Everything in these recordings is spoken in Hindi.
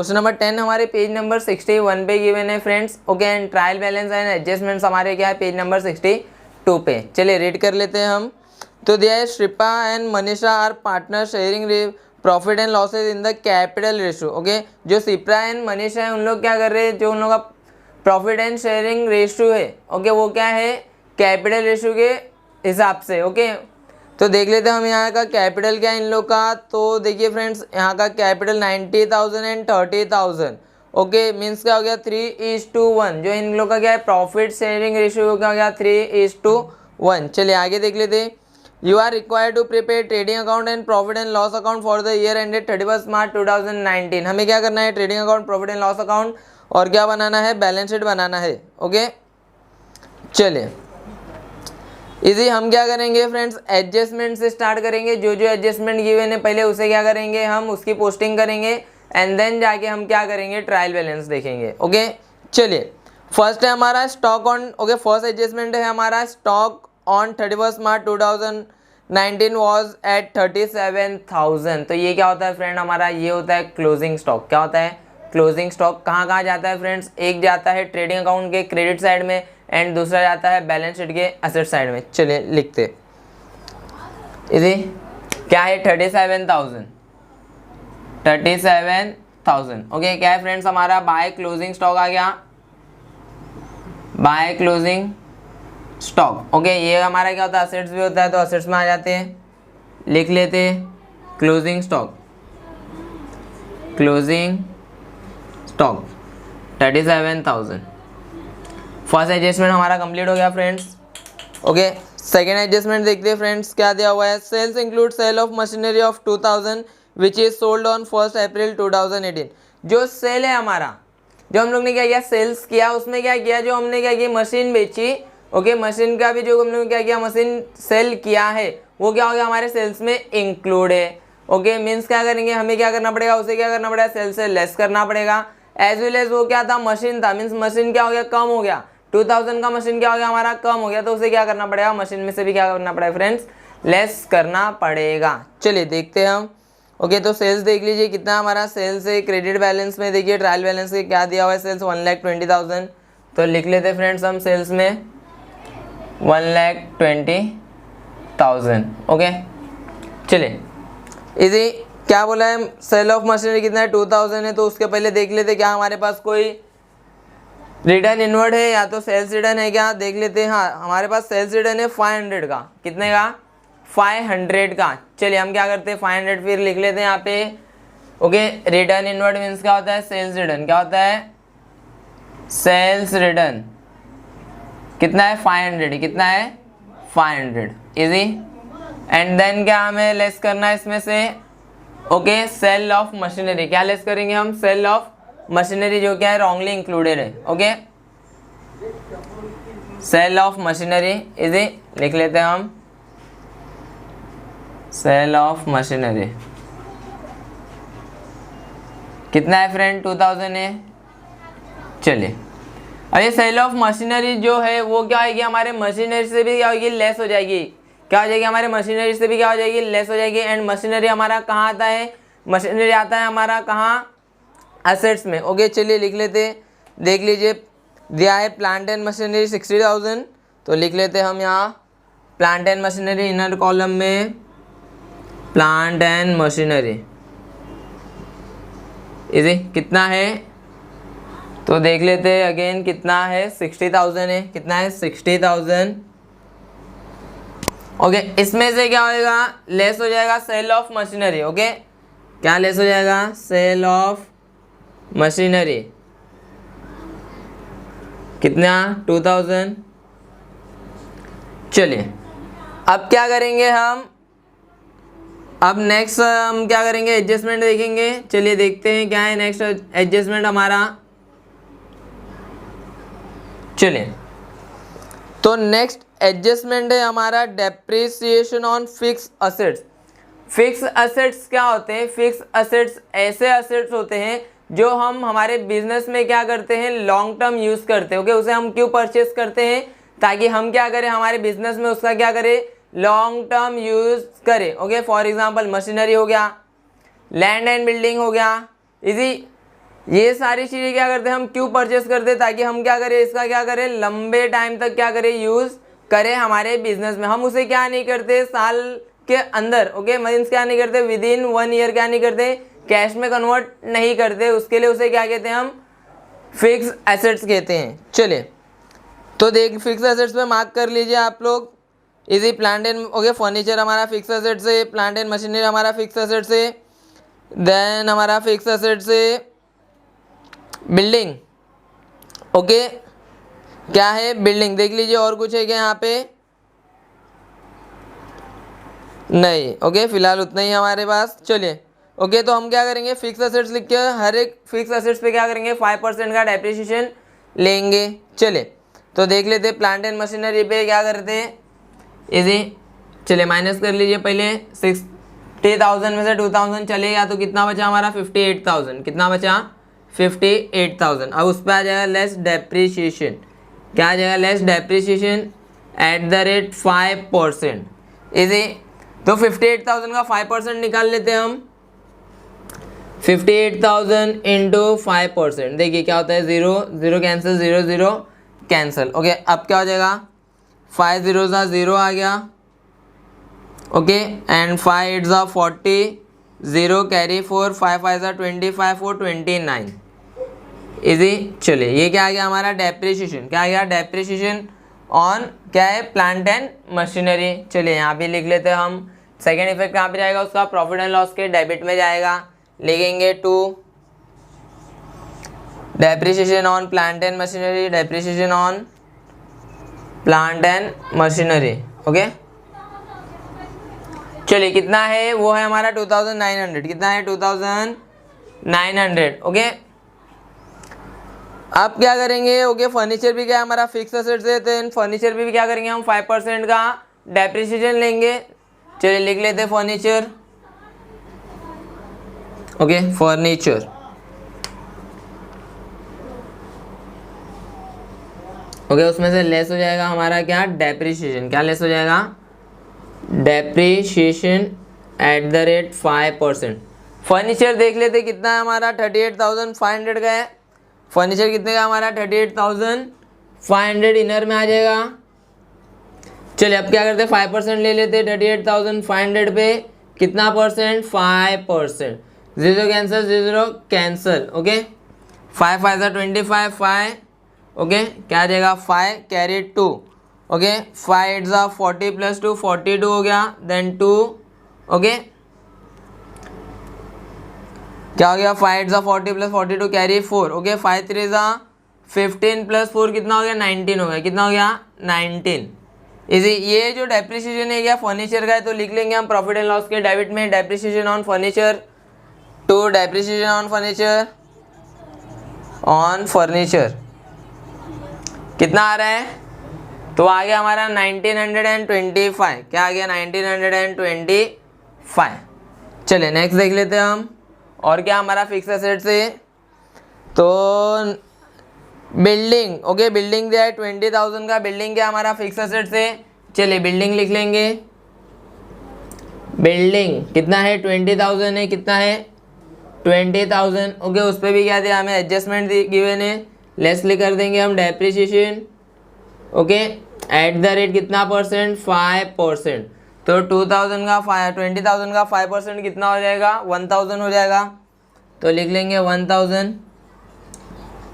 क्वेश्चन नंबर 10 हमारे पेज नंबर 61 पे गिवन है friends. Okay, and trial balance and adjustments हमारे क्या है पेज नंबर 62 पे। चलिए रीड कर लेते हैं हम। तो दिया है Shripa and Manisha are partner sharing profit and losses in the capital ratio. Okay, जो शिप्रा एंड मनीषा है उन लोग क्या कर रहे हैं, जो उन लोग का प्रॉफिट एंड शेयरिंग रेशियो है ओके वो क्या है कैपिटल रेशियो के हिसाब से। ओके, तो देख लेते हैं हम यहाँ का कैपिटल क्या है इन लोग का। तो देखिए फ्रेंड्स, यहाँ का कैपिटल 90,000 एंड 30,000। ओके, मीन्स क्या हो गया 3:1। जो इन लोग का क्या है प्रॉफिट शेयरिंग रेशियो क्या हो गया 3:1। चलिए आगे देख लेते हैं। You are required to prepare trading account and profit and loss account for the year ended 31 March 2019। हमें क्या करना है, trading account, profit and loss account और क्या बनाना है, बैलेंस शीट बनाना है। ओके, चलिए इजी हम क्या करेंगे फ्रेंड्स, एडजस्टमेंट से स्टार्ट करेंगे। जो जो एडजस्टमेंट गिवन है पहले उसे क्या करेंगे हम, उसकी पोस्टिंग करेंगे एंड देन जाके हम क्या करेंगे, ट्रायल बैलेंस देखेंगे। ओके, चलिए फर्स्ट है हमारा stock on. Okay, first adjustment है हमारा stock on 31 March 2019 was at 37,000। तो ये क्या होता है फ्रेंड हमारा, ये होता है क्लोजिंग स्टॉक। क्या होता है क्लोजिंग स्टॉक। कहाँ कहाँ जाता है फ्रेंड्स, एक जाता है ट्रेडिंग अकाउंट के क्रेडिट साइड में एंड दूसरा जाता है बैलेंस शीट के एसेट साइड में। चलिए लिखते इसी क्या है 37,000। ओके, क्या है फ्रेंड्स हमारा बाय क्लोजिंग स्टॉक आ गया, बाय क्लोजिंग स्टॉक। ओके, ये हमारा क्या होता है असेट्स भी होता है, तो असेट्स में आ जाते हैं, लिख लेते closing stock, closing stock 37,000। First adjustment हमारा कंप्लीट हो गया फ्रेंड्स। ओके, सेकेंड एडजस्टमेंट देखते हैं फ्रेंड्स क्या दिया हुआ है। Sales include sale of machinery of 2000 which is sold on 1 April 2018। जो सेल है हमारा, जो हम लोग ने क्या किया सेल्स किया, उसमें क्या किया, जो हमने क्या किया मशीन बेची। ओके, मशीन का भी जो हम लोग क्या किया मशीन सेल किया है वो क्या हो गया हमारे सेल्स में इंक्लूड है। ओके, मीन्स क्या करेंगे, हमें क्या करना पड़ेगा, उसे क्या करना पड़ेगा, सेल से लेस करना पड़ेगा। एज वेल एज वो क्या था मशीन था, मीन्स मशीन क्या हो गया कम हो गया, 2000 का मशीन क्या हो गया हमारा कम हो गया, तो उसे क्या करना पड़ेगा मशीन में से भी क्या करना पड़ेगा फ्रेंड्स, लेस करना पड़ेगा। चलिए देखते हैं हम। ओके, तो सेल्स देख लीजिए कितना हमारा सेल्स है। क्रेडिट बैलेंस में देखिए ट्रायल बैलेंस के क्या दिया हुआ है, सेल्स 1,20,000। तो लिख लेते फ्रेंड्स हम सेल्स में 1,20,000। ओके, चलिए इजी क्या बोला है, सेल ऑफ मशीनरी कितना है 2000 है, तो उसके पहले देख लेते क्या हमारे पास कोई रिटर्न इनवर्ड है या तो सेल्स रिटर्न है क्या, देख लेते हैं। हाँ, हमारे पास सेल्स रिटर्न है 500 का। कितने का, 500 का। चलिए हम क्या करते हैं 500 फिर लिख लेते हैं यहाँ पे। ओके, रिटर्न इनवर्ड मीन्स क्या होता है सेल्स रिटर्न। क्या होता है सेल्स रिटर्न, कितना है 500, कितना है 500 इजी। एंड देन क्या हमें लेस करना है इसमें से। ओके, सेल ऑफ मशीनरी, क्या लेस करेंगे हम, सेल ऑफ मशीनरी जो क्या है रॉन्गली इंक्लूडेड है। Okay, sale of machinery easy लिख लेते हैं हम, सेल ऑफ मशीनरी कितना है फ्रेंड 2000 है। चलिए अब ये सेल ऑफ मशीनरी जो है वो क्या होगी हमारे मशीनरी से भी क्या होगी लेस हो जाएगी। क्या हो जाएगी हमारे मशीनरी से भी क्या हो जाएगी लेस हो जाएगी। एंड मशीनरी हमारा कहाँ आता है, मशीनरी आता है हमारा कहाँ, एसेट्स में। ओके, चलिए लिख लेते, देख लीजिए दिया है प्लांट एंड मशीनरी 60,000। तो लिख लेते हम यहाँ plant and machinery inner column में प्लांट एंड मशीनरी इजी कितना है, तो देख लेते हैं अगेन कितना है 60,000 है। कितना है 60,000। ओके, इसमें से क्या होएगा लेस हो जाएगा सेल ऑफ मशीनरी। ओके, क्या लेस हो जाएगा, सेल ऑफ मशीनरी कितना 2000। चलिए अब क्या करेंगे हम, अब नेक्स्ट हम क्या करेंगे एडजस्टमेंट देखेंगे। चलिए देखते हैं क्या है नेक्स्ट एडजस्टमेंट हमारा। चलिए तो नेक्स्ट एडजस्टमेंट है हमारा depreciation on fix assets. Fix assets क्या होते हैं, फिक्स असेट्स ऐसे असेट्स होते हैं जो हम हमारे बिजनेस में क्या करते हैं लॉन्ग टर्म यूज़ करते हैं। ओके, उसे हम क्यों परचेस करते हैं, ताकि हम क्या करें हमारे बिजनेस में उसका क्या करें लॉन्ग टर्म यूज़ करें। ओके, फॉर एग्जांपल मशीनरी हो गया, लैंड एंड बिल्डिंग हो गया, इजी ये सारी चीज़ें क्या करते हैं हम क्यों परचेस करते हैं, ताकि हम क्या करें, इसका क्या करें, लंबे टाइम तक क्या करें, यूज़ करें हमारे बिजनेस में। हम उसे क्या नहीं करते साल के अंदर, ओके, मीन्स क्या नहीं करते, विद इन 1 ईयर क्या नहीं करते, कैश में कन्वर्ट नहीं करते। उसके लिए उसे क्या कहते हैं हम, फिक्स एसेट्स कहते हैं। चलिए तो देख फिक्स एसेट्स पे मार्क कर लीजिए आप लोग। Easy plant and okay, furniture हमारा फिक्स एसेट्स है, प्लांट एंड मशीनरी हमारा फिक्स एसेट्स है, देन हमारा फिक्स एसेट्स है बिल्डिंग। ओके क्या है, बिल्डिंग। देख लीजिए और कुछ है क्या यहाँ पे, नहीं। ओके फिलहाल उतना ही हमारे पास। चलिए ओके तो हम क्या करेंगे, फिक्स एसेट्स लिख के हर एक फिक्स एसेट्स पे क्या करेंगे 5% का डेप्रिसिएशन लेंगे। चलिए तो देख लेते हैं प्लांट एंड मशीनरी पे क्या करते हैं, इजी। चलिए माइनस कर लीजिए पहले, 60,000 में से 2,000 चले गया तो कितना बचा हमारा 58,000, कितना बचा 58,000। अब उस पर आ जाएगा लेस डेप्रिसिएशन, क्या आ जाएगा, less depreciation at the rate 5%, easy. तो 58,000 का 5% निकाल लेते हैं हम, 58,000 इंटू 5%, देखिए क्या होता है, 0 0 कैंसिल, 0 0 कैंसिल। ओके अब क्या हो जाएगा, 5 0 सा 0 आ गया, ओके, एंड 5 8 सा 40, 0 कैरी 4, 5 5 सा 25, 4 29, इजी। चलिए ये क्या आ गया हमारा डेप्रिसिएशन, क्या आ गया, डेप्रिसिएशन ऑन क्या है, प्लांट एंड मशीनरी। चलिए यहाँ पे लिख लेते हैं हम। सेकेंड इफेक्ट कहाँ पे जाएगा उसका, प्रॉफिट एंड लॉस के डेबिट में जाएगा, लिखेंगे 2 depreciation on plant and machinery, depreciation on plant and machinery. Okay चलिए कितना है, वो है हमारा 2,900, कितना है 2,900। ओके अब क्या करेंगे, ओके फर्नीचर भी क्या है हमारा फिक्स एसेट्स है, तो फर्नीचर भी क्या करेंगे हम 5% का डेप्रिसिएशन लेंगे। चलिए लिख लेते हैं फर्नीचर, ओके फर्नीचर। ओके उसमें से लेस हो जाएगा हमारा क्या, डेप्रिसिएशन, क्या लेस हो जाएगा, depreciation at the rate 5%। Furniture देख लेते कितना है हमारा, 38,500 का है फर्नीचर, कितने का हमारा 38,500 इनर में आ जाएगा। चलिए अब क्या करते हैं 5% ले लेते हैं 38,500 पे, कितना परसेंट, 5%, 0 कैंसिल 0 कैंसिल, ओके 5 5 सा 25, 5 ओके क्या आ जाएगा 5 कैरी 2, ओके 5 8 सा 40 प्लस 2 42 हो गया, देन 2 ओके क्या हो गया 5 8 सा 40 प्लस 42 कैरी 4, ओके 5 3 सा 15 प्लस 4 कितना हो गया 19 हो गया, कितना हो गया 19, इजी। ये जो डेप्रिसिएशन है क्या फर्नीचर का है, तो लिख लेंगे हम प्रॉफिट एंड लॉस के डेबिट में, depreciation on furniture, 2 depreciation on furniture, on furniture कितना आ रहा है, तो आ गया हमारा 1925, क्या आ गया 1925। चलिए नेक्स्ट देख लेते हैं हम, और क्या हमारा फिक्स एसेट्स है, तो बिल्डिंग, ओके बिल्डिंग दिया है 20,000 का, बिल्डिंग क्या हमारा फिक्स एसेट्स है। चलिए बिल्डिंग लिख लेंगे, बिल्डिंग कितना है 20,000 है, कितना है 20,000, ओके उस पर भी क्या दिया हमें, एडजस्टमेंट गिवन है, लेसली कर देंगे हम depreciation, okay at the rate कितना परसेंट, 5%, तो 20,000 का 20,000 का 5% कितना हो जाएगा, 1,000 हो जाएगा, तो लिख लेंगे 1,000।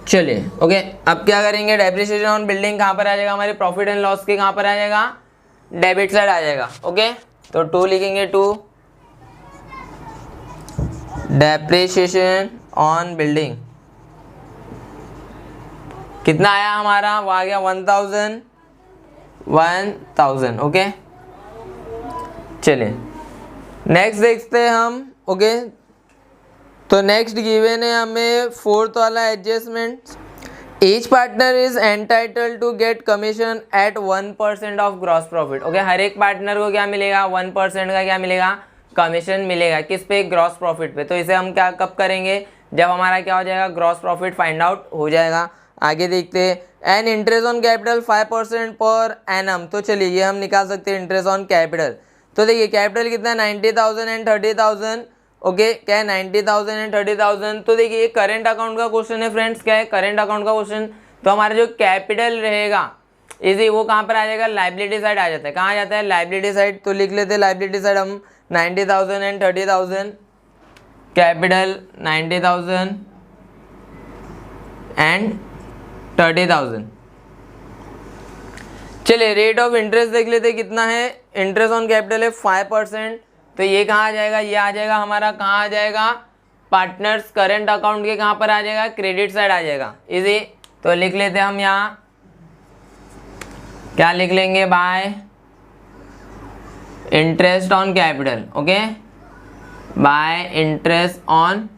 चलिए ओके अब क्या करेंगे, डेप्रिसिएशन ऑन बिल्डिंग कहाँ पर आ जाएगा, हमारे प्रॉफिट एंड लॉस के कहाँ पर आ जाएगा, डेबिट साइड आ जाएगा, ओके तो 2 लिखेंगे, 2 डेप्रिसिएशन ऑन बिल्डिंग, कितना आया हमारा, वो आ गया 1,000, ओके। चलिए नेक्स्ट देखते हैं हम, ओके तो नेक्स्ट गिवन है हमें 4th वाला adjustment, each partner is entitled to get commission at 1% of gross profit, okay हर एक पार्टनर को क्या मिलेगा, 1% का क्या मिलेगा, कमीशन मिलेगा, किस पे, ग्रॉस प्रॉफिट पे। तो इसे हम क्या कब करेंगे, जब हमारा क्या हो जाएगा, ग्रॉस प्रॉफिट फाइंड आउट हो जाएगा। आगे देखते हैं, an interest on capital 5% per annum, तो चलिए ये हम निकाल सकते हैं इंटरेस्ट ऑन कैपिटल। तो देखिए कैपिटल कितना है 90,000 एंड 30,000, ओके क्या है 90,000 एंड 30,000। तो देखिए ये करेंट अकाउंट का क्वेश्चन है फ्रेंड्स, क्या है करंट अकाउंट का क्वेश्चन। तो हमारा जो कैपिटल रहेगा इजी वो कहाँ पर आ जाएगा, लाइबिलिटी साइड आ जाता है। कहाँ आ जाता है, लाइबिलिटी साइड। तो लिख लेते हैं लाइबिलिटी साइड हम 90,000 एंड 30,000, कैपिटल 90,000 एंड 30,000। चलिए रेट ऑफ इंटरेस्ट देख लेते कितना है, इंटरेस्ट ऑन कैपिटल है 5%। तो ये कहाँ आ जाएगा, ये आ जाएगा हमारा, कहाँ आ जाएगा, पार्टनर्स करेंट अकाउंट के कहाँ पर आ जाएगा, क्रेडिट साइड आ जाएगा। इजी। तो लिख लेते हम यहाँ क्या लिख लेंगे, bye interest on capital. Okay bye interest on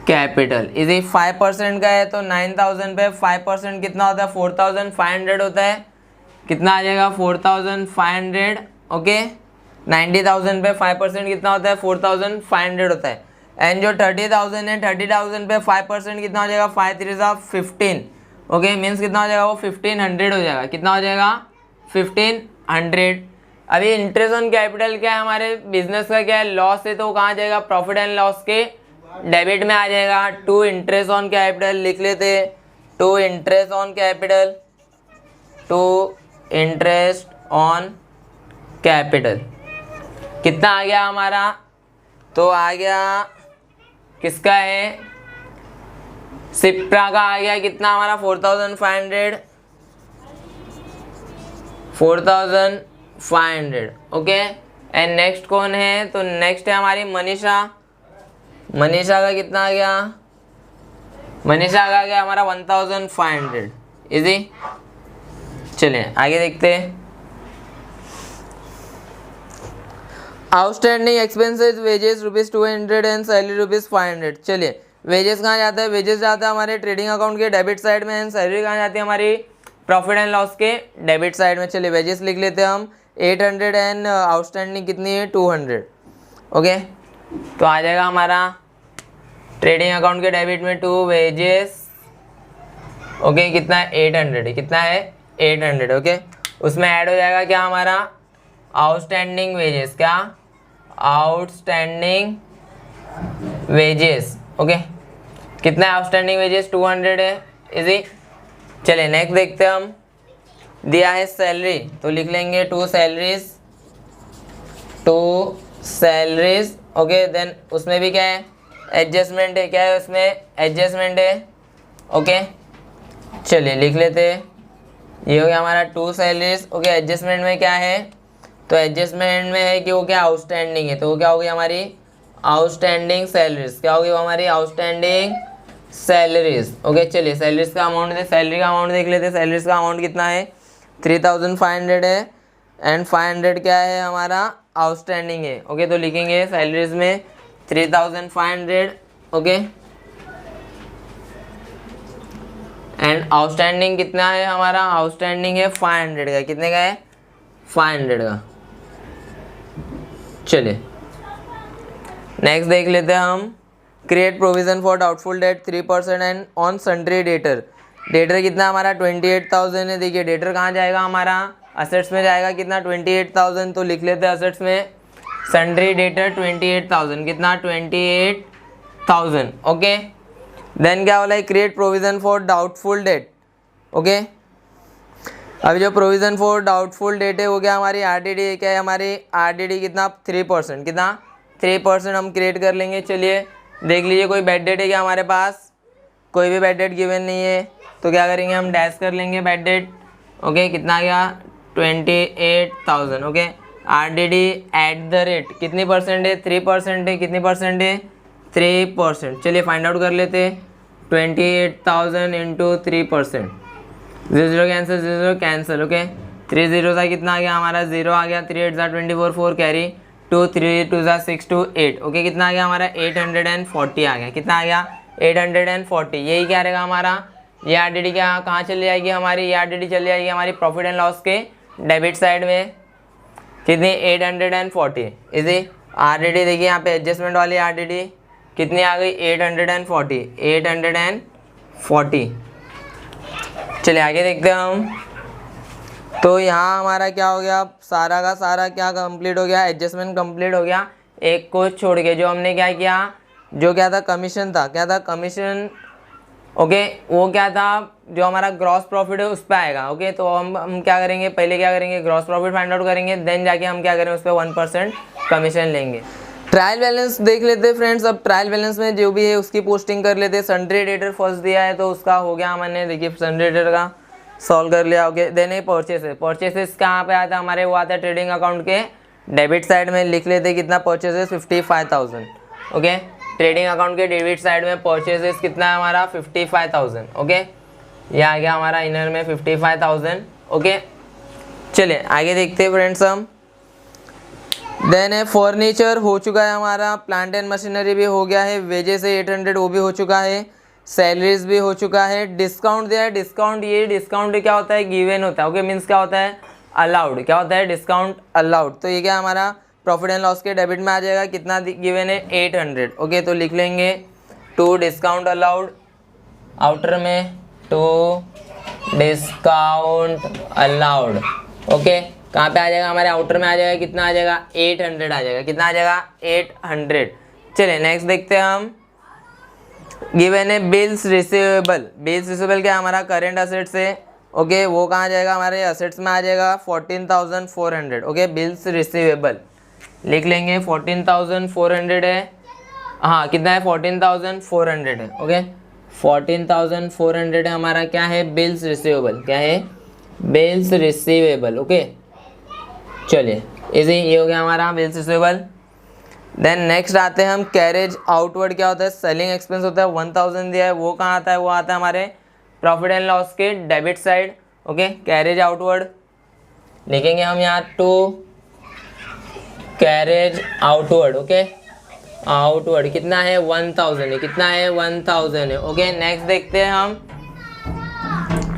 capital easy 5% का है। तो 9,000 पे 5% कितना होता है, 4,500 होता है। कितना आ जाएगा, 4,500। ओके 90,000 पे 5% कितना होता है, 4,500 होता है। एंड जो 30,000 है, 30,000 पे 5% कितना हो जाएगा, 5 3 15। ओके मीन्स कितना हो जाएगा, वो 1,500 हो जाएगा। कितना हो जाएगा, 1,500। अभी इंटरेस्ट ऑन कैपिटल क्या है, हमारे बिजनेस का क्या है, लॉस है, तो वो कहाँ जाएगा, प्रॉफिट एंड लॉस के डेबिट में आ जाएगा। टू इंटरेस्ट ऑन कैपिटल लिख लेते, to interest on capital, to interest on capital कितना आ गया हमारा, तो आ गया किसका है, सिप्रा का आ गया। कितना हमारा 4,500। ओके एंड नेक्स्ट कौन है, तो नेक्स्ट है हमारी मनीषा। मनीषा का कितना आ गया, मनीषा का आ गया हमारा 1,500। इजी। चलिए आगे देखते हैं। Outstanding expenses wages ₹200 and salary ₹500। चलिए वेजेस कहाँ जाता है, वेजेस जाता है हमारे ट्रेडिंग अकाउंट के डेबिट साइड में, एंड सैलरी कहाँ जाती है, हमारी प्रॉफिट एंड लॉस के डेबिट साइड में। चलिए वेजेस लिख लेते हैं हम 800 एंड आउटस्टैंडिंग कितनी है, 200। ओके तो आ जाएगा हमारा ट्रेडिंग अकाउंट के डेबिट में 2 वेजेस। ओके कितना है, 800 है। कितना है, 800। ओके उसमें ऐड हो जाएगा क्या हमारा, आउटस्टैंडिंग वेजेस। क्या, आउटस्टैंडिंग वेजेस। ओके कितना है आउटस्टैंडिंग वेजेस, 200 है। इजी। चलिए नेक्स्ट देखते हैं हम। दिया है सैलरी, तो लिख लेंगे 2 सैलरीज, 2 सैलरीज। ओके देन उसमें भी क्या है, एडजस्टमेंट है। क्या है उसमें, एडजस्टमेंट है। ओके चलिए लिख लेते हैं, ये हो गया हमारा 2 सैलरीज। ओके एडजस्टमेंट में क्या है, तो एडजस्टमेंट में है कि वो क्या आउटस्टैंडिंग है, तो वो क्या होगी हमारी आउटस्टैंडिंग सैलरीज। क्या होगी वो हमारी आउटस्टैंडिंग सैलरीज। ओके चलिए सैलरीज का अमाउंट दे, सैलरी का अमाउंट देख लेते हैं। सैलरीज का अमाउंट कितना है, 3,500 है एंड 500 क्या है हमारा आउटस्टैंडिंग है। ओके तो लिखेंगे सैलरीज में 3,500। ओके एंड आउटस्टैंडिंग कितना है हमारा, आउटस्टैंडिंग है 500 का। कितने का है, 500 का। चलिए नेक्स्ट देख लेते हैं हम। Create provision for doubtful debt 3% and on sundry debtor. Debtor कितना हमारा 28,000 है। देखिए डेटर कहाँ जाएगा हमारा, असेट्स में जाएगा। कितना 28,000। तो लिख लेते हैं असेट्स में सन्ड्री डेटर 28,000। कितना 28,000। ओके देन क्या बोला है, create provision for doubtful debt. Okay अभी जो प्रोविजन फॉर डाउटफुल डेट है वो क्या हमारी आरडीडी है। क्या है हमारी आरडीडी, कितना 3%। कितना 3% हम क्रिएट कर लेंगे। चलिए देख लीजिए कोई बैड डेट है क्या हमारे पास, कोई भी बैड डेट गिवन नहीं है। तो क्या करेंगे हम, डैश कर लेंगे बैड डेट। ओके कितना आ गया 28,000। Okay RDD at the rate कितनी परसेंट है, 3% है। कितनी परसेंट है, 3%। चलिए फाइंड आउट कर लेते हैं। 28,000 इंटू 3%, 0 कैंसिल, 0 कैंसिल। ओके 3 0 सा कितना आ गया हमारा, 0 आ गया। 3 8 24, 4 कैरी 2, 3 2 6 2 8। ओके कितना आ गया हमारा 840 आ गया। कितना आ गया 840। यही क्या रहेगा हमारा, ये आरडीडी क्या कहाँ चली जाएगी हमारी, ये आरडीडी चली जाएगी हमारी प्रॉफिट एंड लॉस के डेबिट साइड में। कितनी 840। इसी आरडीडी देखिए यहाँ पे एडजस्टमेंट वाली आरडीडी कितनी आ गई 840। 840। चलिए आगे देखते हैं हम। तो यहाँ हमारा क्या हो गया, सारा का सारा क्या कंप्लीट हो गया, एडजस्टमेंट कंप्लीट हो गया। एक को छोड़ के जो हमने क्या किया, जो क्या था कमीशन था, क्या था कमीशन, ओके वो क्या था जो हमारा ग्रॉस प्रॉफिट है उस पर आएगा। ओके तो हम क्या करेंगे, पहले क्या करेंगे ग्रॉस प्रॉफिट फाइंड आउट करेंगे, देन जाके हम क्या करें उस पर 1% कमीशन लेंगे। ट्रायल बैलेंस देख लेते हैं फ्रेंड्स। अब ट्रायल बैलेंस में जो भी है उसकी पोस्टिंग कर लेते हैं। सन्ड्री डेटर फर्स्ट दिया है तो उसका हो गया, मैंने देखिए सन्ड्री डेटर का सॉल्व कर लिया। ओके देन ये परचेसेस, परचेसेस कहाँ पे आता है हमारे, वो आता है ट्रेडिंग अकाउंट के डेबिट साइड में। लिख लेते कितना परचेसेस 55,000। ओके ट्रेडिंग अकाउंट के डेबिट साइड में परचेसेस कितना है हमारा 55,000। ओके ये आ गया हमारा इनर में 55,000। ओके चलिए आगे देखते हैं फ्रेंड्स हम। देन है फर्नीचर हो चुका है हमारा, प्लांट एंड मशीनरी भी हो गया है, वेजेस है 800 वो भी हो चुका है, सैलरीज भी हो चुका है, डिस्काउंट दिया है। डिस्काउंट, ये डिस्काउंट क्या होता है, गिवन होता है। ओके मीन्स क्या होता है अलाउड, क्या होता है डिस्काउंट अलाउड। तो ये क्या हमारा प्रॉफिट एंड लॉस के डेबिट में आ जाएगा, कितना गिवन है 800। ओके तो लिख लेंगे टू डिस्काउंट अलाउड, आउटर में टू डिस्काउंट अलाउड। ओके कहाँ पे आ जाएगा हमारे आउटर में आ जाएगा, कितना आ जाएगा 800 आ जाएगा, कितना आ जाएगा 800। चलिए नेक्स्ट देखते हैं हम। गिवन है बिल्स रिसीवेबल, बिल्स रिसीवेबल क्या हमारा करेंट असेट्स है। ओके वो कहाँ जाएगा हमारे असेट्स में आ जाएगा 14,400। ओके बिल्स रिसीवेबल लिख लेंगे 14,400 है, हाँ कितना है 14,400 है। ओके 14,400 है हमारा क्या है बिल्स रिसीवेबल, क्या है बिल्स रिसीवेबल। ओके चलिए इजी, ये हो गया हमारा बिल्स रिसीवेबल। देन नेक्स्ट आते हैं हम कैरेज आउटवर्ड, क्या होता है सेलिंग एक्सपेंस होता है 1,000 दिया है, वो कहाँ आता है, वो आता है हमारे प्रॉफिट एंड लॉस के debit side. Okay carriage outward लिखेंगे हम यहाँ to carriage outward. Okay outward कितना है 1,000 है, कितना है 1,000 है। ओके नेक्स्ट देखते हैं हम।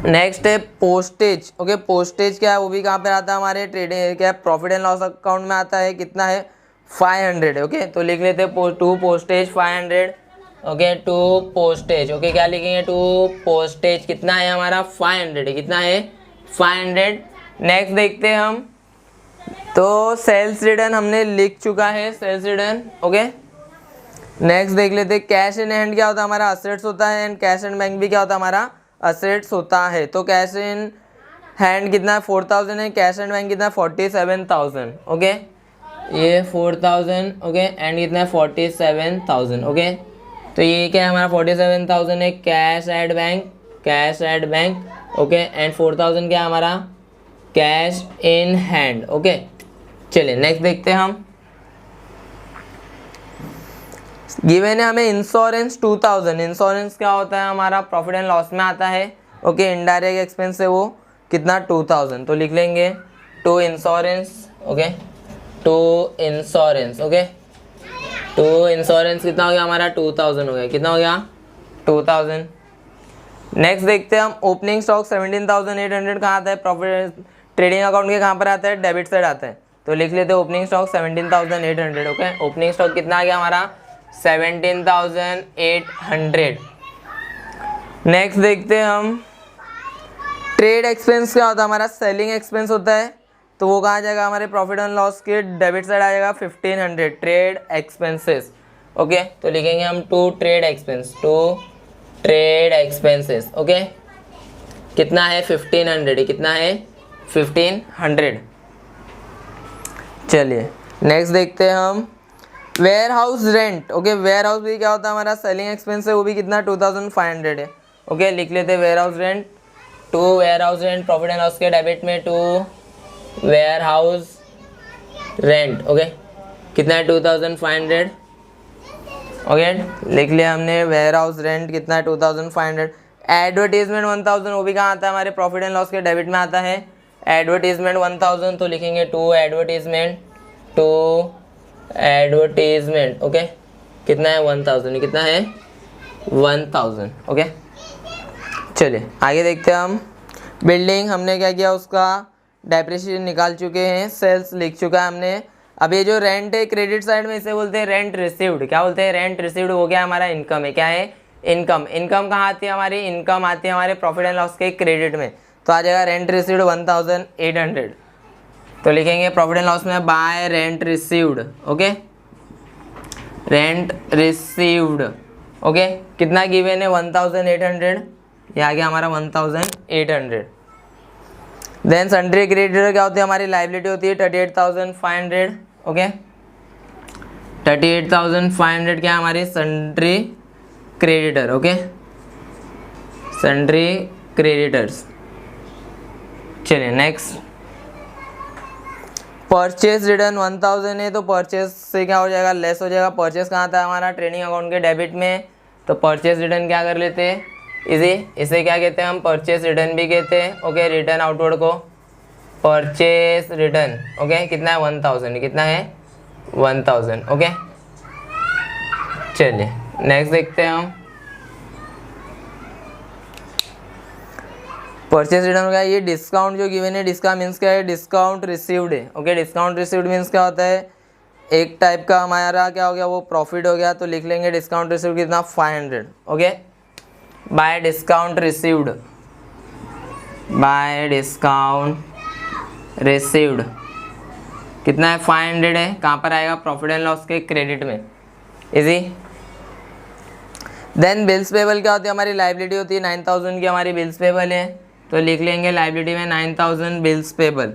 नेक्स्ट है पोस्टेज। ओके पोस्टेज क्या है, वो भी कहाँ पर आता है हमारे ट्रेडिंग क्या प्रॉफिट एंड लॉस अकाउंट में आता है, कितना है 500 है। ओके तो लिख लेते हैं to postage 500। Okay to postage, okay क्या लिखेंगे टू पोस्टेज, कितना है हमारा 500 है, कितना है 500। नेक्स्ट देखते हैं हम, तो सेल्स रिटर्न हमने लिख चुका है, सेल्स रिटर्न। ओके नेक्स्ट देख लेते हैं कैश इन हैंड, क्या होता है हमारा असेट्स होता है, एंड कैश एंड बैंक भी क्या होता है हमारा असेट्स होता है। तो कैश इन हैंड कितना है 4,000 है, कैश एंड बैंक कितना है 47,000। ओके ये 4,000 ओके एंड कितना है 47,000। ओके तो ये क्या है हमारा 47,000 है cash at bank, cash at bank. Okay and 4,000 क्या है हमारा कैश इन हैंड। ओके चलिए नेक्स्ट देखते हैं हम। गिवन है हमें इंश्योरेंस 2,000, इंश्योरेंस क्या होता है हमारा प्रॉफिट एंड लॉस में आता है। ओके इनडायरेक्ट एक्सपेंस है वो कितना 2,000, तो लिख लेंगे to insurance. Okay to insurance, okay to insurance कितना हो गया हमारा 2,000 हो गया, कितना हो गया 2,000। नेक्स्ट देखते हैं हम ओपनिंग स्टॉक 17,800 कहाँ आता है, प्रॉफिट ट्रेडिंग अकाउंट के कहाँ पर आता है, डेबिट साइड आता है। तो लिख लेते हैं opening stock 17,800। Okay opening stock कितना आ गया हमारा 17,800। नेक्स्ट देखते हैं हम ट्रेड एक्सपेंस, क्या होता है हमारा सेलिंग एक्सपेंस होता है, तो वो कहाँ जाएगा हमारे प्रॉफिट एंड लॉस के डेबिट साइड आ जाएगा 1,500 ट्रेड एक्सपेंसेस। ओके तो लिखेंगे हम to trade expense, to trade expenses. Okay कितना है 1,500, कितना है 1,500। चलिए नेक्स्ट देखते हैं हम warehouse rent. Okay warehouse भी क्या होता है हमारा सेलिंग एक्सपेंस है, वो भी कितना 2,500 है। ओके लिख लेते हैं warehouse rent, to warehouse rent profit and loss के डेबिट में to warehouse rent. Okay कितना है 2,500। ओके लिख लिया हमने वेयर हाउस रेंट कितना है 2,500। एडवर्टीजमेंट 1,000, वो भी कहाँ आता है हमारे प्रॉफिट एंड लॉस के डेबिट में आता है एडवर्टीजमेंट 1,000, तो लिखेंगे to advertisement, to advertisement. Okay कितना है 1,000, कितना है 1,000। ओके चलिए आगे देखते हैं हम। बिल्डिंग हमने क्या किया, उसका डेप्रिसिएशन निकाल चुके हैं, सेल्स लिख चुका है हमने। अब ये जो रेंट है क्रेडिट साइड में इसे बोलते हैं रेंट रिसीव्ड, क्या बोलते हैं रेंट रिसीव्ड, हो गया हमारा इनकम है, क्या है इनकम। इनकम कहाँ आती है हमारी, इनकम आती है हमारे प्रॉफिट एंड लॉस के क्रेडिट में, तो आ जाएगा रेंट रिसीव्ड 1,800। तो लिखेंगे प्रॉफिट एंड लॉस में bye rent received. Okay rent received, okay, कितना गिवन है 1800, ये आ गया हमारा 1800। देन सन्ड्री क्रेडिटर क्या होती है, हमारी लाइबिलिटी होती है 38,500, ओके, 38,500 क्या है हमारी sundry creditor, okay, sundry creditors. चलिए नेक्स्ट, परचेज रिटर्न 1000 है, तो परचेज से क्या हो जाएगा, लेस हो जाएगा। परचेज कहाँ था हमारा, ट्रेडिंग अकाउंट के डेबिट में, तो परचेज रिटर्न क्या कर लेते हैं, इसे क्या कहते हैं हम, परचेज रिटर्न भी कहते हैं, ओके। रिटर्न आउटवर्ड को परचेज रिटर्न, ओके, कितना है 1000, कितना है 1000, ओके। चलिए नेक्स्ट देखते हैं हम, परचेज रिटर्न का ये डिस्काउंट जो गिवन है, डिस्काउंट मीन्स क्या है, डिस्काउंट रिसीव्ड है, ओके। डिस्काउंट रिसीव्ड मीन्स क्या होता है, एक टाइप का हमारा क्या हो गया, वो प्रॉफिट हो गया, तो लिख लेंगे डिस्काउंट रिसीव्ड कितना 500, okay. Bye discount received, bye discount received कितना है 500 है, कहाँ पर आएगा, प्रॉफिट एंड लॉस के क्रेडिट में, इजी। देन बिल्स पेबल क्या होती है, हमारी लाइबिलिटी होती है 9000 की, हमारी बिल्स पेबल है, तो लिख लेंगे लाइबिलिटी में 9000 बिल्स पेबल,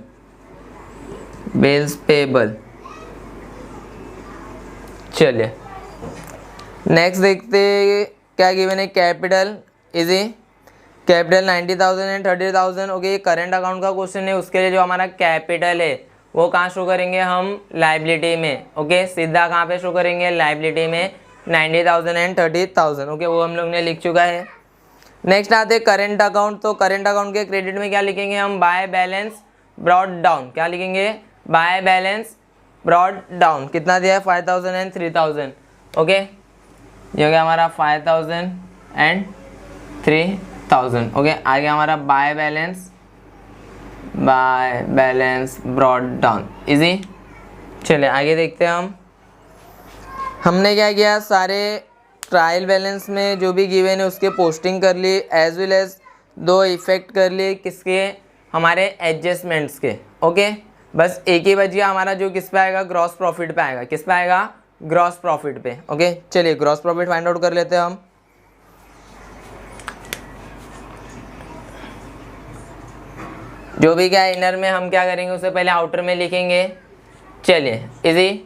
बिल्स पेबल। चलिए नेक्स्ट देखते क्या गिवन है, capital, easy. Capital 90,000 and 30,000, okay. ये करंट अकाउंट का क्वेश्चन है, उसके लिए जो हमारा कैपिटल है वो कहाँ शो करेंगे हम, लाइबिलिटी में, ओके। सीधा कहाँ पे शो करेंगे, लाइबिलिटी में 90,000 एंड 30,000, ओके, वो हम लोग ने लिख चुका है। नेक्स्ट आते हैं करंट अकाउंट, तो करंट अकाउंट के क्रेडिट में क्या लिखेंगे हम, बाय बैलेंस ब्रॉड डाउन, क्या लिखेंगे, बाय बैलेंस ब्रॉड डाउन, कितना दिया है 5,000 एंड 3,000, ओके। ये हो गया हमारा 5,000 एंड 3,000, ओके। आ गया हमारा by balance brought down, easy. चलिए आगे देखते हैं हम, हमने क्या किया, सारे ट्रायल बैलेंस में जो भी गिवन है उसके पोस्टिंग कर ली, एज वेल एज 2 इफेक्ट कर लिए, किसके, हमारे एडजस्टमेंट्स के, ओके। बस एक ही बच गया हमारा, जो किस पे आएगा, ग्रॉस प्रॉफिट पे आएगा, किस पे आएगा, ग्रॉस प्रॉफिट पे, ओके। चलिए ग्रॉस प्रॉफिट फाइंड आउट कर लेते हैं हम। जो भी क्या इनर में हम क्या करेंगे, उससे पहले आउटर में लिखेंगे। चलिए इजी,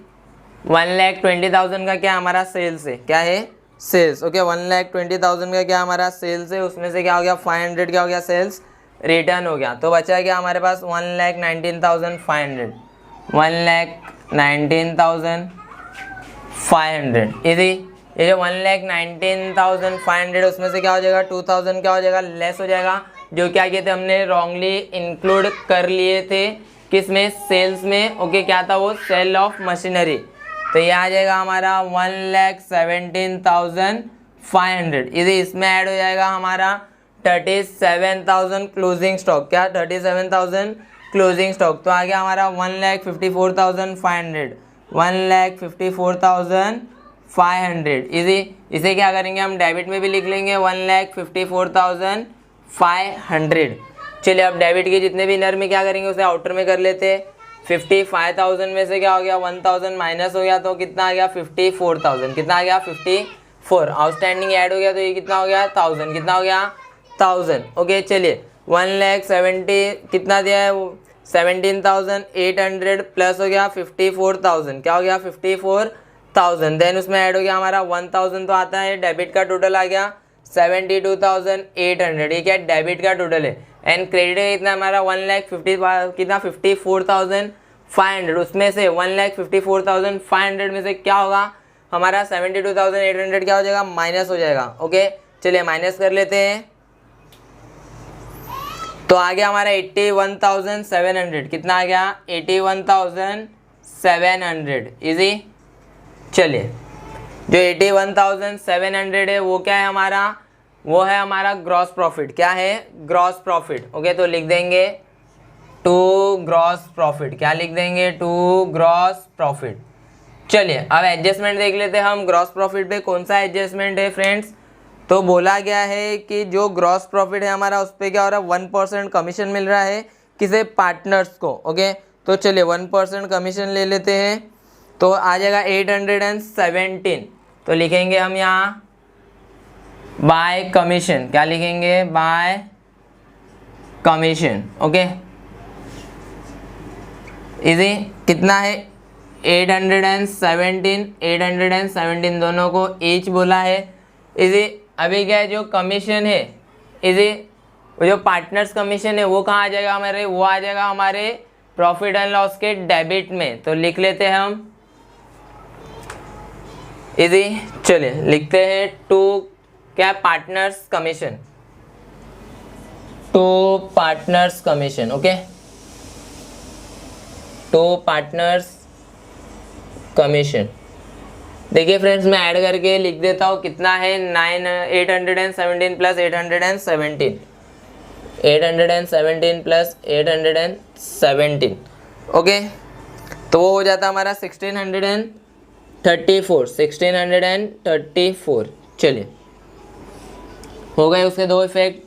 1,20,000 का क्या हमारा सेल्स है, क्या है, सेल्स, ओके। 1,20,000 का क्या हमारा सेल्स है, उसमें से क्या हो गया 500 क्या हो गया, सेल्स रिटर्न हो गया, तो बचा क्या हमारे पास 1,19,500, 1,19,500, इजी। ये जो 1,19,500 उसमें से क्या हो जाएगा, 2,000 क्या हो जाएगा, लेस हो जाएगा, जो क्या किए थे हमने, रॉन्गली इंक्लूड कर लिए थे, किसमें, सेल्स में, ओके। क्या था वो, सेल ऑफ मशीनरी, तो ये आ जाएगा हमारा 1,17,500, इसी इसमें ऐड हो जाएगा हमारा 37,000 क्लोजिंग स्टॉक, क्या 37,000 क्लोजिंग स्टॉक, तो आ गया हमारा 1,54,500, 1,54,500, इजी। इसे क्या करेंगे हम, डेबिट में भी लिख लेंगे 1,54,500। चलिए अब डेबिट के जितने भी इनर में क्या करेंगे, उसे आउटर में कर लेते हैं। 55,000 में से क्या हो गया, 1,000 माइनस हो गया, तो कितना आ गया 54,000, कितना आ गया 54, आउटस्टैंडिंग ऐड हो गया, तो ये कितना हो गया 1,000, कितना हो गया 1,000, ओके। चलिए 1,70,000 कितना दिया है, 17,800 प्लस हो गया 54,000, क्या हो गया 54,000, देन उसमें ऐड हो गया हमारा 1,000, तो आता है डेबिट का टोटल आ गया 72,800, ये क्या डेबिट का टोटल है। एंड क्रेडिट कितना हमारा 1,50,000 कितना 54,500, उसमें से 1,54,500 में से क्या होगा हमारा 72,800 क्या हो जाएगा, माइनस हो जाएगा, ओके। चलिए माइनस कर लेते हैं, तो आ गया हमारा 81,700, कितना आ गया 81,700, इजी। चलिए जो 81,700 है वो क्या है हमारा, वो है हमारा ग्रॉस प्रॉफिट, क्या है ग्रॉस प्रॉफिट, ओके। तो लिख देंगे टू ग्रॉस प्रॉफिट, क्या लिख देंगे टू ग्रॉस प्रॉफिट। चलिए अब एडजस्टमेंट देख लेते हैं हम, ग्रॉस प्रॉफिट पे कौन सा एडजस्टमेंट है फ्रेंड्स। तो बोला गया है कि जो ग्रॉस प्रॉफिट है हमारा उस पर क्या हो रहा है 1% कमीशन मिल रहा है किसे, पार्टनर्स को, ओके। तो चलिए 1% कमीशन ले लेते हैं। तो आ जाएगा 817, तो लिखेंगे हम यहाँ बाय कमीशन, क्या लिखेंगे, बाय कमीशन। ओके, इजी कितना है 817 दोनों को ईच बोला है। इजी अभी क्या है, जो कमीशन है इजी, वो जो पार्टनर्स कमीशन है वो कहाँ आ जाएगा हमारे, वो आ जाएगा हमारे प्रॉफिट एंड लॉस के डेबिट में। तो लिख लेते हैं हम इजी, चलिए लिखते हैं टू क्या partners commission, to partners commission. Okay, to partners commission. देखिए फ्रेंड्स, मैं ऐड करके लिख देता हूँ कितना है 817 प्लस 817 प्लस 817। ओके, तो वो हो जाता हमारा 1634। चलिए, हो गए उसके दो इफेक्ट।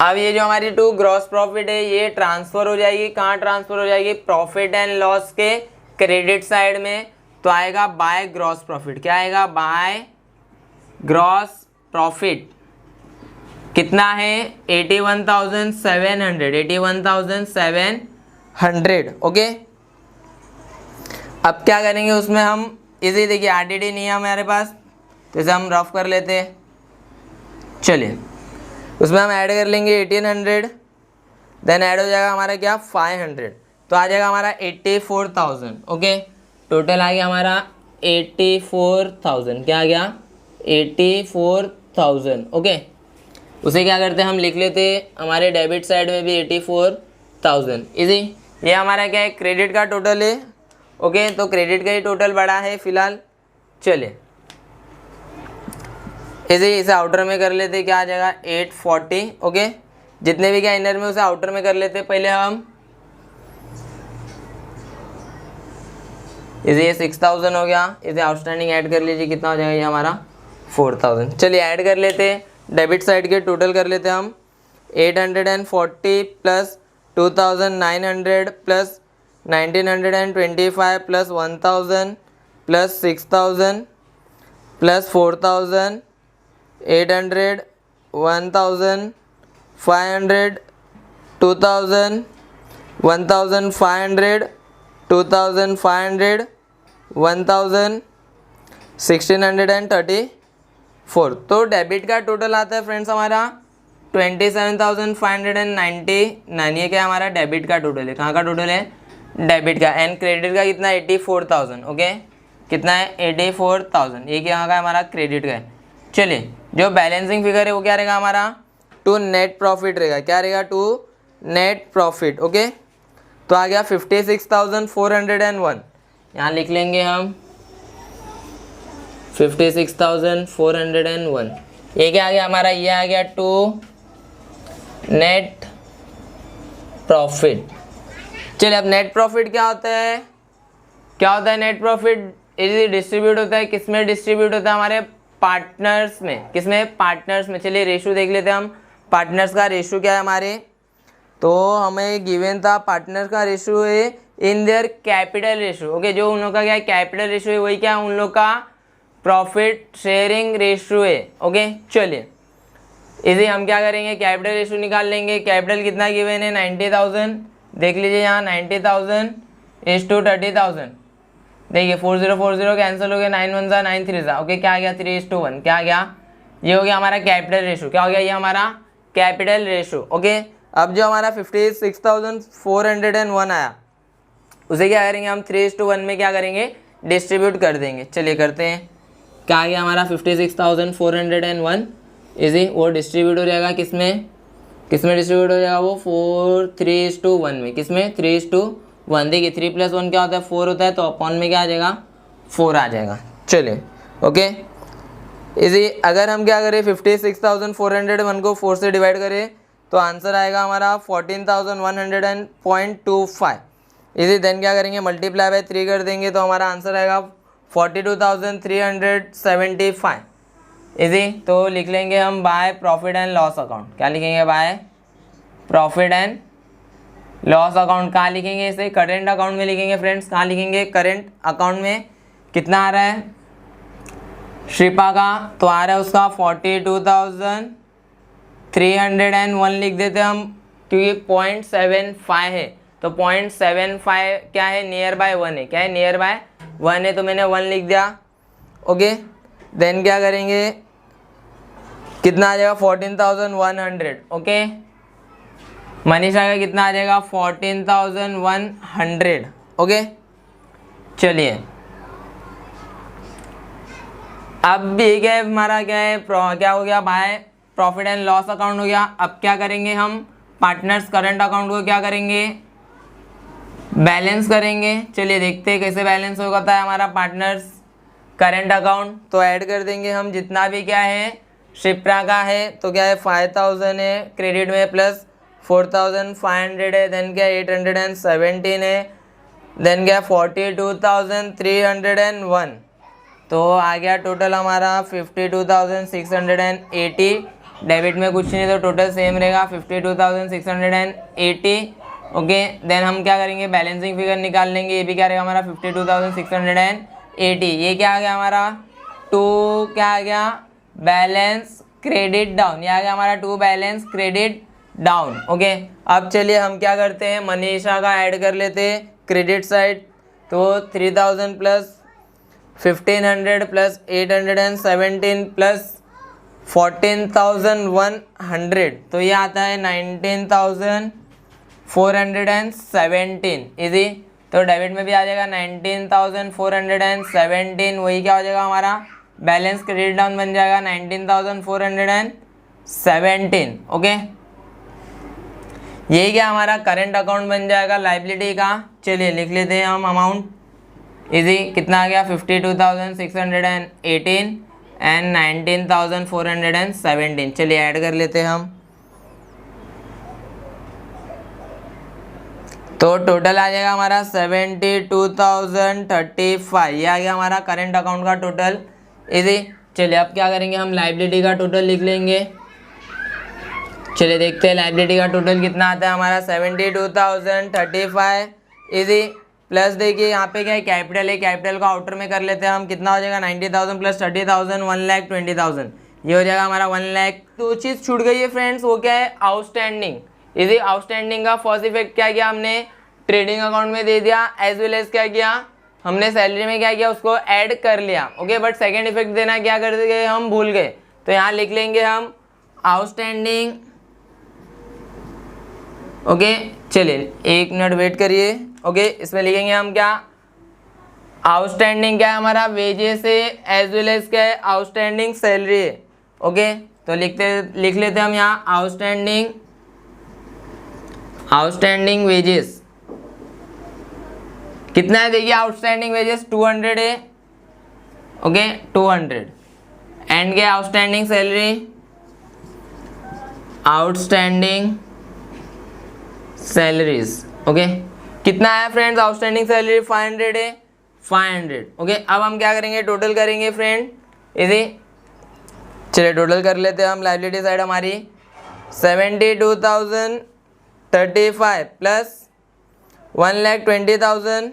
अब ये जो हमारी टू ग्रॉस प्रॉफिट है ये ट्रांसफर हो जाएगी, कहाँ ट्रांसफर हो जाएगी, प्रॉफिट एंड लॉस के क्रेडिट साइड में। तो आएगा बाय ग्रॉस प्रॉफिट, क्या आएगा, बाय ग्रॉस प्रॉफिट कितना है 81,700। ओके, अब क्या करेंगे उसमें हम इजी, देखिए आरटीडी नहीं है हमारे पास, तो इसे हम रफ कर लेते हैं। चलिए, उसमें हम ऐड कर लेंगे 1800, देन ऐड हो जाएगा हमारा क्या 500, तो आ जाएगा हमारा 84,000। ओके, टोटल आ गया हमारा 84,000, क्या आ गया 84,000। ओके, उसे क्या करते हैं हम लिख लेते हमारे डेबिट साइड में भी 84,000। इजी, ये हमारा क्या है क्रेडिट का टोटल है। ओके, तो क्रेडिट का ही टोटल बड़ा है फिलहाल। चलिए इसे आउटर में कर लेते, क्या आ जाएगा 840। ओके, जितने भी क्या इनर में उसे आउटर में कर लेते पहले हम। ये 6000 हो गया, इसे आउटस्टैंडिंग ऐड कर लीजिए, कितना हो जाएगा ये हमारा 4000। चलिए ऐड कर लेते, डेबिट साइड के टोटल कर लेते हम 840 plus 2900 plus 1925 plus 1000 plus 6000 plus 4000 800 1000 500 2000 1500 2500 1000 1634। तो डेबिट का टोटल आता है फ्रेंड्स हमारा 27,599। ये क्या हमारा डेबिट का टोटल है, कहाँ का टोटल है, डेबिट का। एंड क्रेडिट का कितना 84,000। ओके, कितना है 84,000, ये क्या का हमारा क्रेडिट का है। चलिए, जो बैलेंसिंग फिगर है वो क्या रहेगा हमारा, टू नेट प्रॉफिट रहेगा, क्या रहेगा, टू नेट प्रॉफिट। ओके, तो आ गया 56,401, यहाँ लिख लेंगे हम 56,401। ये क्या आ गया हमारा, ये आ गया टू नेट प्रॉफिट। चलिए, अब नेट प्रॉफिट क्या होता है, क्या होता है नेट प्रॉफिट, इजी डिस्ट्रीब्यूट होता है, किसमें डिस्ट्रीब्यूट होता है, हमारे पार्टनर्स में। किसमें, पार्टनर्स में। चलिए रेशो देख लेते हैं हम, पार्टनर्स का रेशो क्या है हमारे, तो हमें गिवन था पार्टनर का रेशो है in their capital ratio. Okay, जो उन लोग का क्या है कैपिटल रेशो है, वही क्या उन लोग का प्रॉफिट शेयरिंग रेशो है। ओके, चलिए इसे हम क्या करेंगे, कैपिटल रेशो निकाल लेंगे। कैपिटल कितना गिवन है 90,000, देख लीजिए यहाँ 90,000 इज टू 30,000। देखिए 4040 कैंसिल हो गया, 9 1 जा 9 3 जा। ओके, क्या आ गया 3:1, क्या आ गया, ये हो गया हमारा कैपिटल रेशो। क्या हो गया, ये हमारा कैपिटल रेशो। ओके, अब जो हमारा 56,401 आया उसे क्या करेंगे हम 3:1 में क्या करेंगे, डिस्ट्रीब्यूट कर देंगे। चलिए करते हैं, क्या आ गया हमारा 56,401 इजी, वो डिस्ट्रीब्यूट हो जाएगा किसमें, किसमें डिस्ट्रीब्यूट हो जाएगा वो 3:1 में। किसमें 3:1। देखिए 3 + 1 क्या होता है 4 होता है, तो अपॉन में क्या आ जाएगा 4 आ जाएगा। चलिए ओके, इजी अगर हम क्या करें 56,401 को 4 से डिवाइड करें तो आंसर आएगा हमारा 14,100.25। इसी देन क्या करेंगे मल्टीप्लाई बाय 3 कर देंगे तो हमारा आंसर आएगा 42,375। इजी तो लिख लेंगे हम by profit and loss account. क्या लिखेंगे, by profit and loss account कहाँ लिखेंगे, इसे करेंट अकाउंट में लिखेंगे फ्रेंड्स। कहाँ लिखेंगे, करेंट अकाउंट में। कितना आ रहा है शिल्पा का, तो आ रहा है उसका 42,301 लिख देते हैं हम, क्योंकि 0.75 है, तो 0.75 क्या है, नियर बाय 1 है। क्या है, नियर बाय 1 है, तो मैंने 1 लिख दिया। ओके, देन क्या करेंगे, कितना आ जाएगा 14,100। ओके, मनीषा का कितना आ जाएगा 14,100। ओके, चलिए अब ये क्या है हमारा, क्या है क्या हो गया, by profit and loss account हो गया। अब क्या करेंगे हम, पार्टनर्स करंट अकाउंट को क्या करेंगे, बैलेंस करेंगे। चलिए देखते हैं कैसे बैलेंस होता है हमारा पार्टनर्स करंट अकाउंट। तो ऐड कर देंगे हम जितना भी क्या है शिप्रा का है, तो क्या है 5,000 है क्रेडिट में, प्लस 4,500 है, देन क्या 817 है, देन क्या 42,301, तो आ गया टोटल हमारा 52,680। डेबिट में कुछ नहीं तो टोटल सेम रहेगा 52,680। ओके, देन हम क्या करेंगे, बैलेंसिंग फिगर निकाल लेंगे। ये भी क्या रहेगा हमारा 52,680। ये क्या आ गया हमारा 2, क्या आ गया बैलेंस क्रेडिट डाउन, ये आ गया हमारा 2 बैलेंस क्रेडिट डाउन। ओके, अब चलिए हम क्या करते हैं, मनीषा का ऐड कर लेते हैं क्रेडिट साइड। तो 3,000 प्लस 1,500 प्लस 817 प्लस 14,100, तो ये आता है 19,417 इजी। तो डेबिट में भी आ जाएगा 19,417, वही क्या हो जाएगा हमारा बैलेंस क्रेडिट डाउन बन जाएगा 19,417। ओके, यही क्या हमारा करंट अकाउंट बन जाएगा लाइबिलिटी का। चलिए लिख लेते हैं हम अमाउंट इजी, कितना आ गया 52,618 एंड 19,417। चलिए ऐड कर लेते हैं हम, तो टोटल आ जाएगा हमारा 72,035। ये आ गया हमारा करंट अकाउंट का टोटल इजी। चलिए अब क्या करेंगे, हम लाइबिलिटी का टोटल लिख लेंगे। चलिए देखते हैं लाइबिलिटी का टोटल कितना आता है हमारा 72,035 इजी। प्लस देखिए यहाँ पे क्या है कैपिटल है, कैपिटल को आउटर में कर लेते हैं हम, कितना हो जाएगा 90,000 प्लस 30,000 1,20,000, ये हो जाएगा हमारा 1 लाख। तो चीज़ छूट गई है फ्रेंड्स, वो क्या है आउटस्टैंडिंग। इसी आउटस्टैंडिंग का फर्स्ट इफेक्ट क्या किया हमने, ट्रेडिंग अकाउंट में दे दिया, एज वेल एज क्या किया हमने सैलरी में क्या किया उसको ऐड कर लिया। ओके, बट सेकेंड इफेक्ट देना क्या कर गए हम, भूल गए। तो यहाँ लिख लेंगे हम आउटस्टैंडिंग। ओके, चलिए 1 मिनट वेट करिए। ओके, इसमें लिखेंगे हम क्या, आउटस्टैंडिंग क्या है हमारा वेजेस है, एज वेल एज क्या है आउटस्टैंडिंग सैलरी है। ओके, तो लिख लेते हैं हम यहाँ आउटस्टैंडिंग वेजेस कितना है, देखिए आउटस्टैंडिंग वेजेस 200 है। ओके, 200 एंड क्या outstanding salary, outstanding salaries. Okay, कितना है फ्रेंड्स आउटस्टैंडिंग सैलरी 500 है, 500। ओके, अब हम क्या करेंगे, टोटल करेंगे फ्रेंड इजी। चलिए टोटल कर लेते हैं हम, लाइबिलिटी साइड हमारी 72,035 plus 1,20,000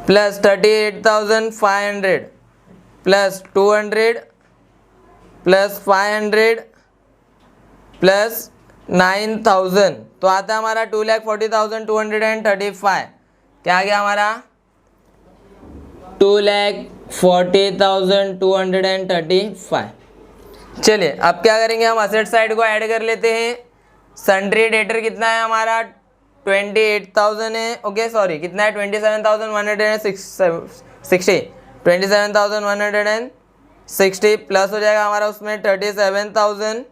plus 38,500 plus 200 plus 500 plus 9,000, तो आता है हमारा 2,40,235। क्या आ गया हमारा 2,40,235। चलिए अब क्या करेंगे, हम असेट साइड को ऐड कर लेते हैं। सन्ड्री डेटर कितना है हमारा 28,000 है। ओके सॉरी, कितना है 27,160, 27,160 प्लस हो जाएगा हमारा उसमें 37,000,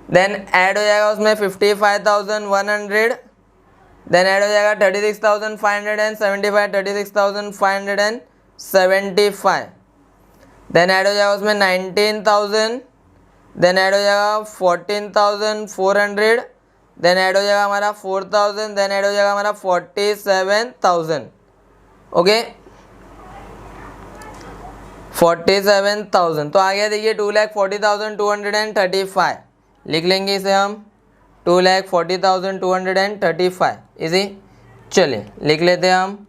देन ऐड हो जाएगा उसमें 55,100, देन ऐड हो जाएगा 36,575, 36,575, देन ऐड हो जाएगा उसमें 19,000, देन ऐड हो जाएगा 14,400, देन ऐड हो जाएगा हमारा 4,000, देन ऐड हो जाएगा हमारा 47,000। ओके, 47,000, तो आ गया देखिए 2,40,235। लिख लेंगे इसे हम 2,40,235 इजी। चलिए लिख लेते हैं हम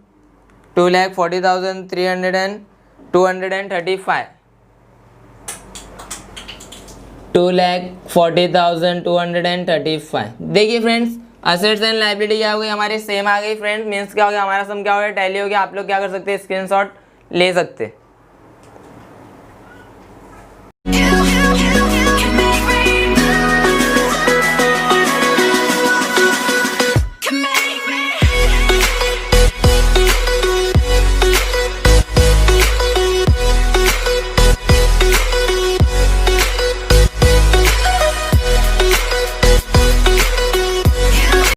2,40,235 2,40,235। देखिए फ्रेंड्स असेट्स एंड लायबिलिटी क्या हो गई हमारी सेम आ गई फ्रेंड्स। मीन्स क्या हो गया हमारा सम क्या हो गया टैली हो गया। आप लोग क्या कर सकते हैं स्क्रीनशॉट ले सकते हैं।